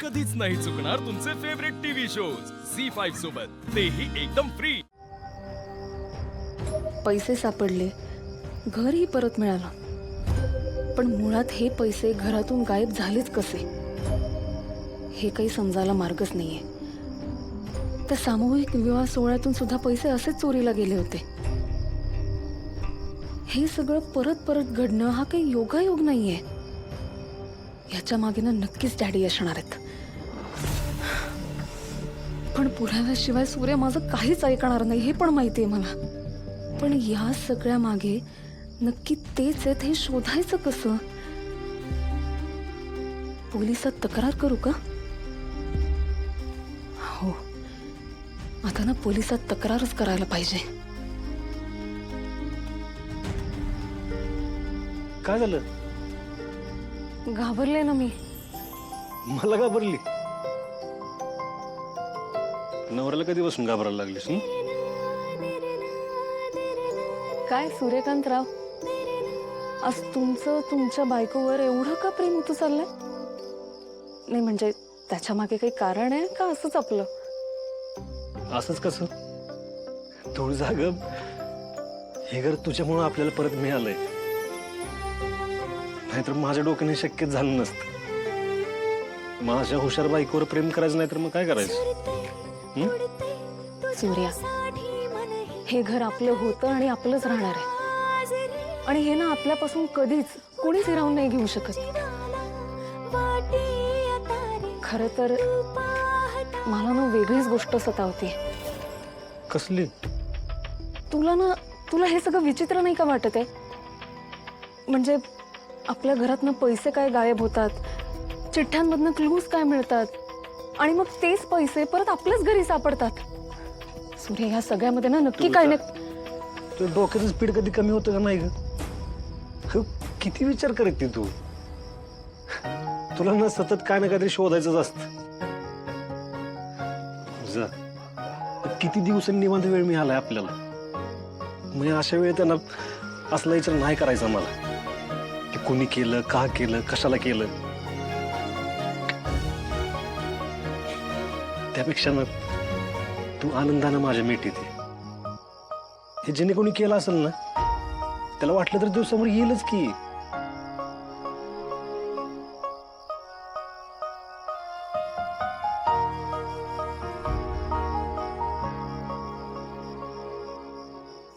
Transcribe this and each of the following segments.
कधीच नाही चुकणार तुमचे फेवरेट टीव्ही शोज झी5 सोबत, तेही एकदम फ्री। पैसे सापडले, घरही परत मिळालं, पण मुळात हे पैसे घरातून गायब झालेच कसे हे काही समजायला मार्गच नाहीये। त्या सामूहिक विवाह सोहळ्यातून सुद्धा पैसे असेच चोरीला गेले होते। हे सगळं परत परत घडणं हा काही योगायोग नाहीये। याच्या मागे ना नक्कीच डॅडी असणार आहेत, पण पुराव्याशिवाय सूर्य माझं काहीच ऐकणार नाही हे पण माहितीये मला। पण या सगळ्या मागे नक्की तेच आहेत हे शोधायचं कसं? पोलिसात तक्रार करू का? हो, आता ना पोलिसात तक्रारच करायला पाहिजे। काय झालं? घाबरले ना मी। मला घाबरली? नवऱ्याला कधीपासून घाबरायला लागलीस? काय सूर्यकांतराव, आज तुमचं तुमच्या बायकोवर एवढं का प्रेम होतं चाललंय? नाही म्हणजे त्याच्या मागे काही कारण आहे का असंच आपलं? असंच कसं? थोडी जाग, हे घर तुझ्यामुळे आपल्याला परत मिळालंय, नाहीतर माझ्या डोक्याने शक्यच झालं नसतं। माझ्या हुशार बायकोवर प्रेम करायचं नाही तर मग काय करायचं? सूर्या, हे घर आपलं होतं आणि आपलंच राहणार आहे, आणि हे ना आपल्यापासून कधीच कोणीच हिरावून नाही घेऊ शकत। खरं तर मला ना वेगळीच गोष्ट सतावते। कसली? तुला हे सगळं विचित्र नाही का वाटत आहे? म्हणजे आपल्या घरातनं पैसे काय गायब होतात, चिठ्ठ्यांमधनं क्लूज काय मिळतात, आणि मग तेच पैसे परत आपल्याच घरी सापडतात। सूर्य, ह्या सगळ्यामध्ये ना नक्की काय नाही। तुझ्या डोक्याचं स्पीड कधी कमी होतं का नाही ग? किती विचार करत तू? तुला ना सतत काय ना काहीतरी शोधायचंच असतं। किती दिवसांनी निवांत वेळ मिळालाय आपल्याला, म्हणजे अशा वेळी त्यांना असला विचार नाही करायचा मला की कोणी केलं, का केलं, कशाला केलं। त्यापेक्षा ना तू आनंदानं माझ्या मिठीत आहे। हे ज्याने कोणी केलं असेल ना त्याला वाटलं तर दिवसावर येईलच की।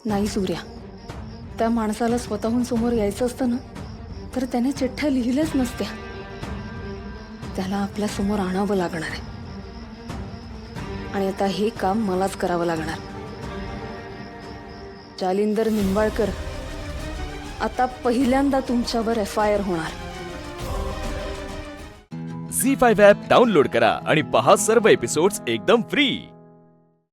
नाही सूर्या, त्या माणसाला स्वतःहून समोर यायचं असतं ना तर त्याने चिठ्ठ्या लिहिल्याच नसत्या। त्याला आपल्या समोर आणावं लागणार आहे, आणि आता हे काम मलाच करावं लागणार। जालिंदर निंबाळकर, आता पहिल्यांदा तुमच्यावर FIR होणार। झी5 ॲप डाउनलोड करा आणि पहा सर्व एपिसोड्स एकदम फ्री।